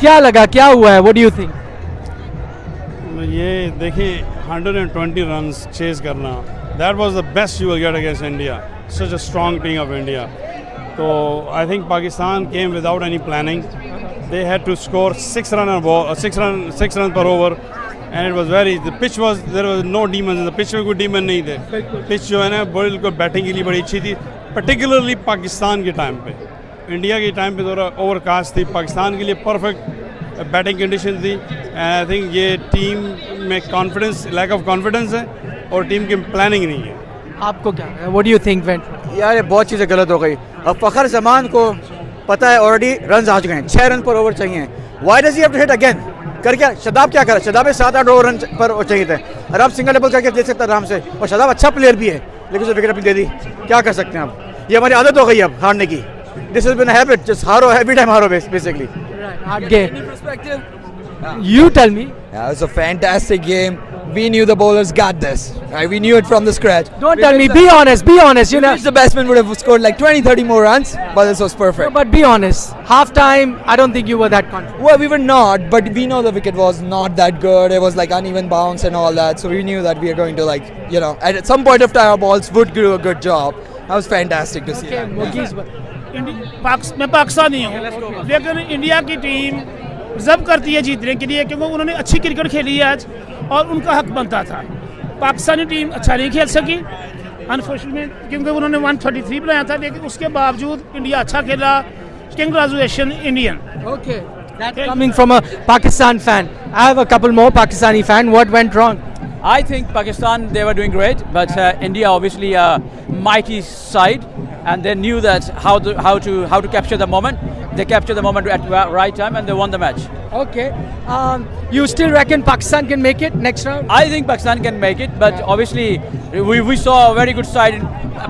क्या लगा, क्या हुआ है, व्हाट डू यू थिंक? ये देखिए 120 रन चेज करना, that was the best you will get against India, such a strong team of India. तो I think Pakistan came without any planning. They had to score 6 run पर over and it was very, the pitch was, there was no demon, the pitch में कोई demon नहीं थे. Pitch जो है ना बिल्कुल बैटिंग के लिए बड़ी अच्छी थी, पर्टिकुलरली पाकिस्तान के टाइम पे. इंडिया के टाइम पे थोड़ा ओवरकास्ट थी, पाकिस्तान के लिए परफेक्ट बैटिंग कंडीशन थी. एंड आई थिंक ये टीम में कॉन्फिडेंस, लैक ऑफ कॉन्फिडेंस है और टीम की प्लानिंग नहीं है. आपको क्या, what do you think went? यार ये बहुत चीज़ें गलत हो गई. अब फ़खर जमान को पता है ऑलरेडी रन आ चुके हैं, 6 रन पर ओवर चाहिए. Why does he have to hit again? कर क्या शदाब क्या करा? शदाब में 7-8 ओवर रन पर चाहिए थे और आप सिंगल डबल करके दे सकता आराम से. और शदाब अच्छा प्लेयर भी है लेकिन उसे विकेट अपनी दे दी. क्या कर सकते हैं आप? ये हमारी आदत हो गई अब हारने की. This has been a habit, just हारो एवरी टाइम, हारो basically. You tell me. Yeah, it was a fantastic game. We knew the bowlers got this. Right? We knew it from the scratch. Don't tell me. Be honest. Be honest. You know. The batsman would have scored like 20-30 more runs, but this was perfect. No, but be honest. Half time, I don't think you were that confident. Well, we were not, but we know the wicket was not that good. It was like uneven bounce and all that, so we knew that we were going to like, you know, at some point of time our balls would do a good job. That was fantastic to see. Okay, that. Mukesh, मैं पाकिस्तानी हूँ लेकिन India की team जब करती है जीतने के लिए, क्योंकि उन्होंने अच्छी क्रिकेट खेली है आज और उनका हक बनता था. पाकिस्तानी टीम अच्छा नहीं खेल सकी अनफॉर्चुनेट, क्योंकि उन्होंने 133 बनाया था, लेकिन उसके बावजूद इंडिया अच्छा खेला. Congratulation Indian. Okay. That's coming from a Pakistan fan. I have a couple more Pakistani fan. What went wrong? I think Pakistan, they were doing great, but India obviously a mighty side, and they knew that how to capture the moment. They captured the moment at the right time, and they won the match. Okay. You still reckon Pakistan can make it next round? I think Pakistan can make it, but obviously we saw a very good side in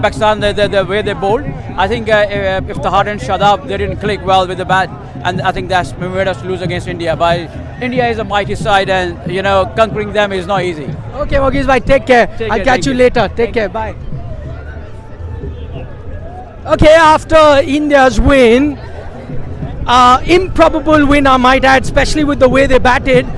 Pakistan, the way they bowled. I think if Tahar and Shadab, they didn't click well with the bat, and I think that's made us lose against India. But India is a mighty side, and you know, conquering them is not easy. Okay, Mukesh bhai, take care. I'll catch you later. Take care. Bye. Okay, after India's win, improbable win I might add, especially with the way they batted.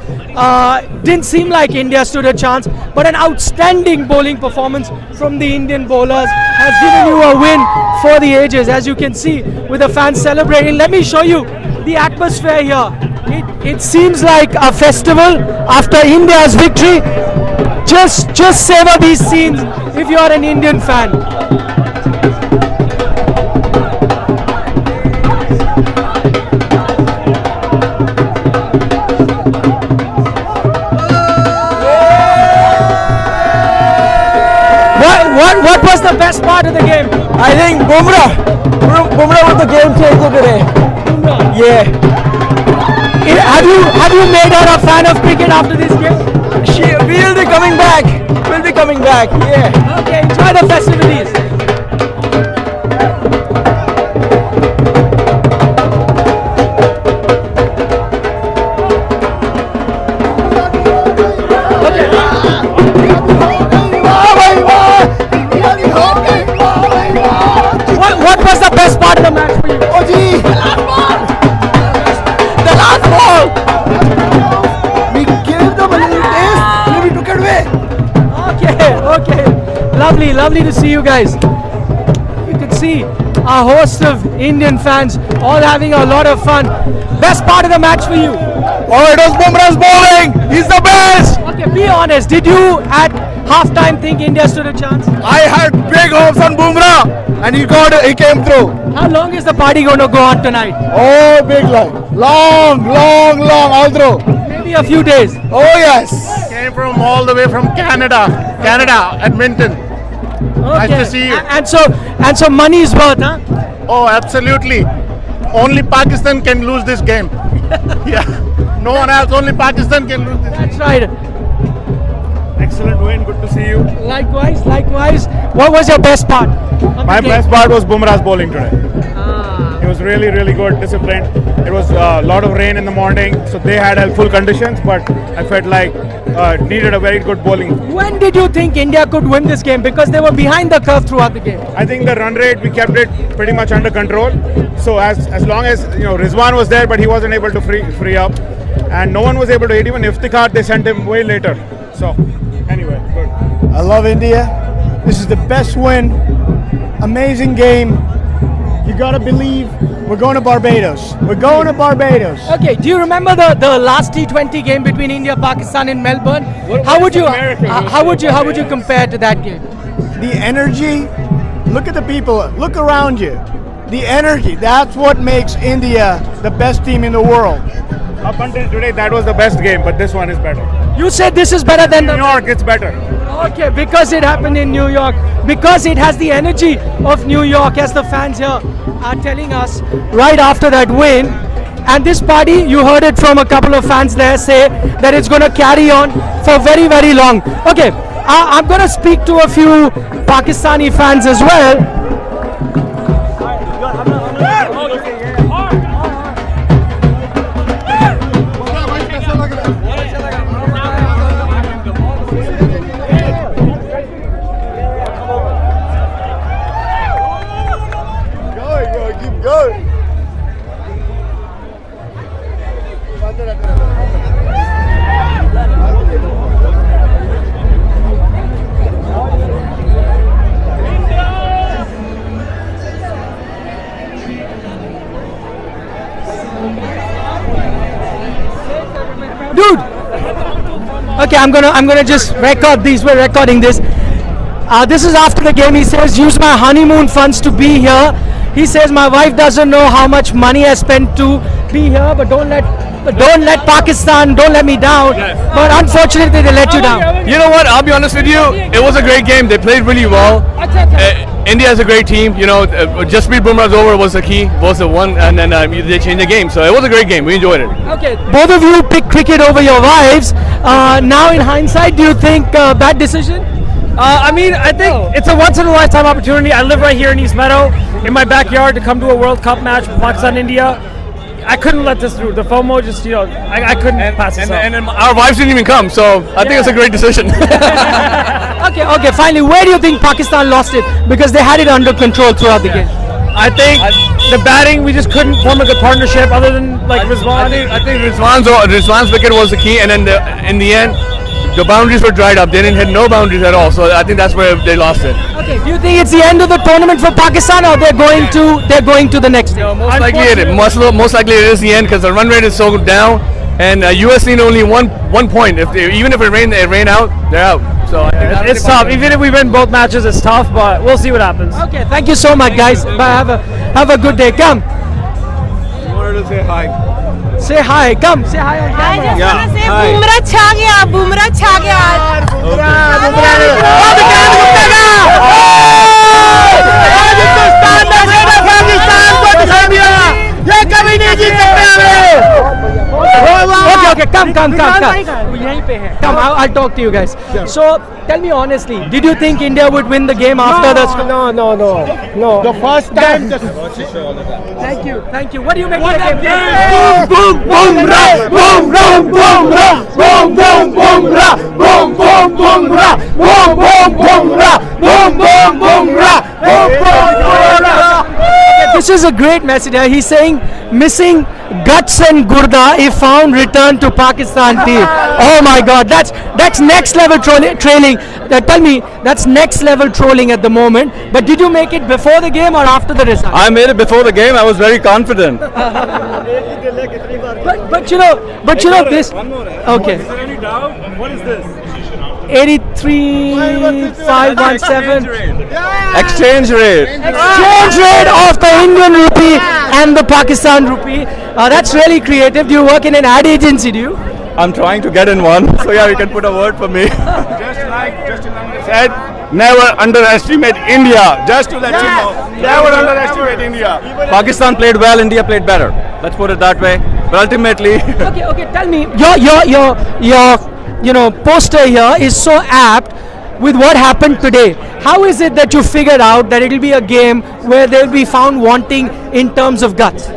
Didn't seem like India stood a chance, but an outstanding bowling performance from the Indian bowlers has given you a win for the ages, as you can see with the fans celebrating. Let me show you the atmosphere here. It seems like a festival after India's victory. Just savor these scenes if you're an Indian fan. What was the best part of the game? I think Bumrah was the game changer today. Yeah. Have you made her a fan of cricket after this game? We'll be coming back. We'll be coming back. Yeah. Okay, enjoy the festivities. What was the best part of the match for you? Oh, gee. The last ball. We gave them a little taste, and we took it away. Okay. Lovely to see you guys. You can see a host of Indian fans all having a lot of fun. Best part of the match for you? Oh, it was Bumrah's bowling. He's the best. Okay, be honest. Did you at halftime think India stood a chance? I had big hopes on Bumrah, and he came through. How long is the party going to go on tonight? Oh, big long, all through. Maybe a few days. Oh yes. Came from all the way from Canada, Edmonton. Okay. Nice to see you. And so money is worth, huh? Oh, absolutely. Only Pakistan can lose this game. Yeah. No one else. Only Pakistan can lose this. That's right. Excellent win. Good to see you. Likewise. What was your best part? My best part was Bumrah's bowling today. It was really, really good, disciplined. It was a lot of rain in the morning, so they had helpful conditions, but I felt like needed a very good bowling. When did you think India could win this game? Because they were behind the curve throughout the game. I think the run rate, we kept it pretty much under control. So as long as, Rizwan was there, but he wasn't able to free up. And no one was able to hit. Even Iftikhar, they sent him way later. So anyway, good. I love India. This is the best win. Amazing game. You gotta believe we're going to Barbados. We're going to Barbados. Okay, do you remember the last T20 game between India Pakistan in Melbourne? How would you compare to that game? The energy. Look at the people. Look around you. The energy. That's what makes India the best team in the world. Up until today, that was the best game, but this one is better. You said this is better than New York, it's better. Okay, because it happened in New York, because it has the energy of New York, as the fans here are telling us right after that win. And this party, you heard it from a couple of fans there say that it's going to carry on for very, very long. Okay, I'm going to speak to a few Pakistani fans as well. Dude! Okay, I'm gonna just record these. We're recording this. This is after the game. He says, use my honeymoon funds to be here. He says my wife doesn't know how much money I spent to be here, but don't let Pakistan, don't let me down. But unfortunately, they let you down. You know what? I'll be honest with you. It was a great game. They played really well. India is a great team. Jasprit Bumrah's over was the key, was the one, and then they changed the game. So it was a great game. We enjoyed it. Okay, both of you picked cricket over your wives. Now, in hindsight, do you think bad decision? I think it's a once-in-a-lifetime opportunity. I live right here in East Meadow, in my backyard, to come to a World Cup match with Pakistan, India. I couldn't let this through. The FOMO just, I couldn't pass this up. And our wives didn't even come, so I think it's a great decision. Okay, finally, where do you think Pakistan lost it? Because they had it under control throughout the game. I think the batting, we just couldn't form a good partnership other than Rizwan. I think Rizwan's wicket was the key, and then in the end, the boundaries were dried up. They didn't hit no boundaries at all, so I think that's where they lost it. Okay, do you think it's the end of the tournament for Pakistan, or they're going to the next stage? Most likely it is the end, because the run rate is so down, and US need only one point. Even if it rain out, they're out. So it's tough. Even if we win both matches, it's tough, but we'll see what happens. Okay, thank you so much, guys. Bye. Have a good day. Come. I wanted to say hi. Say hi. Come. Say hi on camera. I just want to say Bumrah chha gaya. Bumrah chha Okay, come. Come, I'll talk to you guys. So, tell me honestly, did you think India would win the game after the score? No. The first time. Thank you. What do you make of the game? This is a great message. He's saying missing guts and gurda if found return to Pakistan team. Oh my God, that's next level trolling. Tell me, that's next level trolling at the moment. But did you make it before the game or after the result? I made it before the game. I was very confident. but you know this. Okay. Is there any doubt? What is this? 83,517. Exchange rate Of the Indian rupee and the Pakistan rupee. That's really creative. Do you work in an ad agency, do you? I'm trying to get in one, so yeah, you can put a word for me. Just like said, never underestimate India. Just to let you know, never underestimate India. Pakistan played well, India played better. Let's put it that way. But ultimately, Okay. Tell me, your poster here is so apt. with what happened today, how is it that you figured out that it will be a game where they'll be found wanting in terms of guts?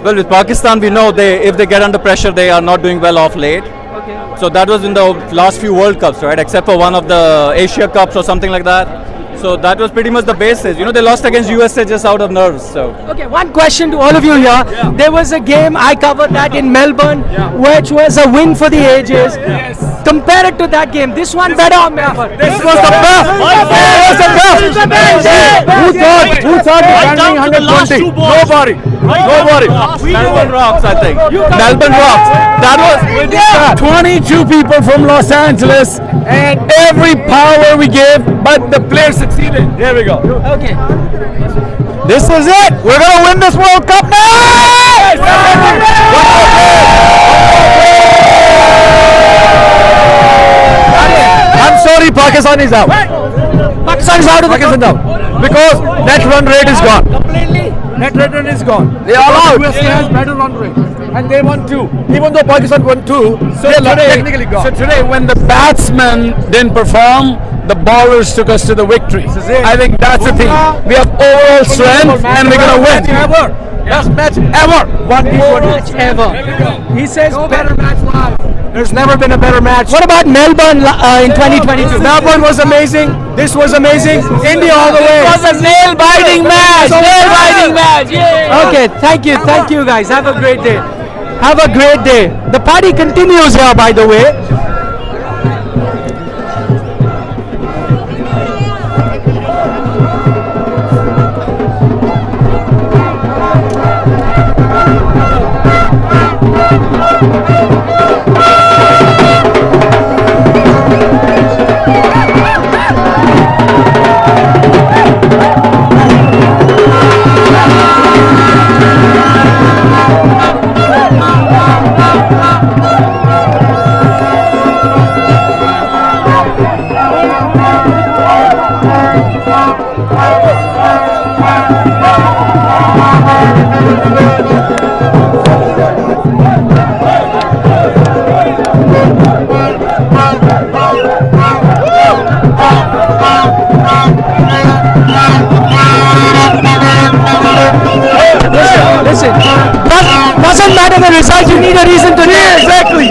Well, with Pakistan, we know if they get under pressure, they are not doing well off late. Okay. So that was in the last few World Cups, right? Except for one of the Asia Cups or something like that. So that was pretty much the basis. You know, they lost against USA just out of nerves. So. Okay, one question to all of you here. Yeah. There was a game, I covered that in Melbourne, which was a win for the ages. Yes. Compare it to that game. This one better or Melbourne? This was the best. This was the best. Who thought defending 120? Nobody. Nobody. Melbourne rocks, I think. Melbourne rocks. That was 22 people from Los Angeles, and every power we gave, but the players succeeded. Here we go. Okay. This is it. We're gonna win this World Cup now. I'm sorry, Pakistan is out. Pakistan is out of the Pakistan is out because net run rate is gone. Completely. Net run is gone. They are out. USA has better run rate, and they won 2. Even though Pakistan won 2, so they're today, technically gone. so today, when the batsmen didn't perform, the bowlers took us to the victory. I think that's the thing. We have overall strength, and we're gonna win. Best match ever. match ever. He says better match live. There's never been a better match. What about Melbourne in 2022? Melbourne was amazing. This was amazing. India all the way. It was a nail-biting match. Nail-biting match. Yeah. Okay, thank you guys. Have a great day. Have a great day. The party continues here, by the way. Listen, doesn't matter the result, you need a reason to dance. Exactly.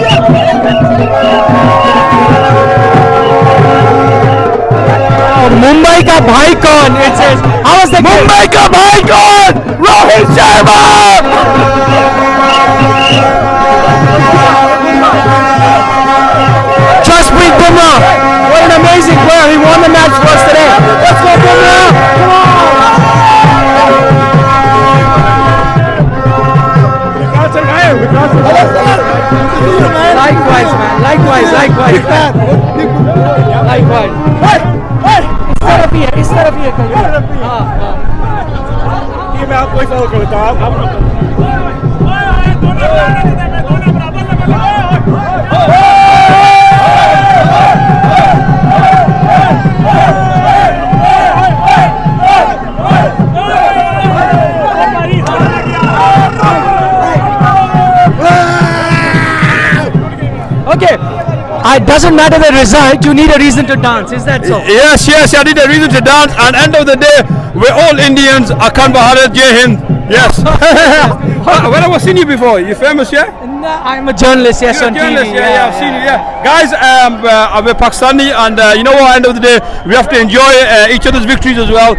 Mumbai का भाई कौन? It says, how was the game? Mumbai का भाई कौन? Rohit Sharma. Jasprit Bumrah, what an amazing player. He won the match for us today. Let's go Bumrah. Come on. Likewise, man. Likewise. इस तरफ ही है कहीं। हाँ। ये मैं आपको ही फॉलो करता हूँ। Okay. It doesn't matter the result, you need a reason to dance, is that so? Yes, I need a reason to dance. And end of the day, we're all Indians. Akan Bharat, Jai Hind. Yes. When I was seen you before, you famous, yeah? No, I'm a journalist, yes, You're on a journalist, TV. yeah, I've seen you, yeah. Guys, we're Pakistani, and you know what, end of the day, we have to enjoy each other's victories as well.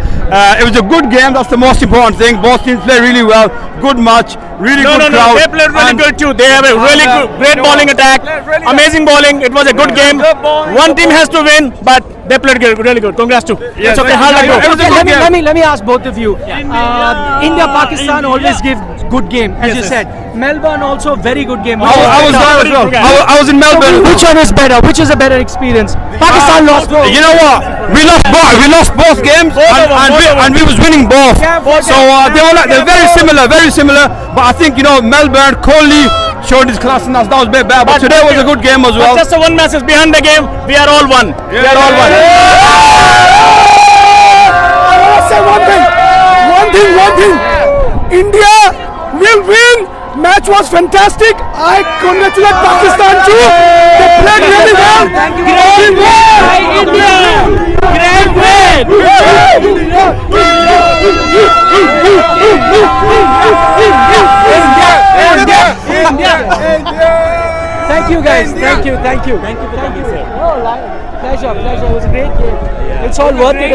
It was a good game, that's the most important thing. Both teams played really well, good match, really good crowd. They played really good too. They have a really great bowling attack, amazing bowling. It was a good game. One team has to win, but they played really good. Congrats too. Yes, It's okay. Hard luck. Okay, let me ask both of you. India Pakistan always give good game, as you said. Melbourne also very good game. I was there as well. I was in Melbourne. Which one is better? Which is a better experience? Pakistan lost. You know what? We lost both games, and we was winning both. So they're very similar. But I think Melbourne, Kohli showed his class, and that was a bit bad. But today was a good game as well. Just a one message behind the game. We are all one. We are all one. I want to say one thing. India will win Match was fantastic. I congratulate Pakistan too. They played really well. Great win, India! Great win! Thank you guys. Thank you. Pleasure. It was a great game. It's all worth it.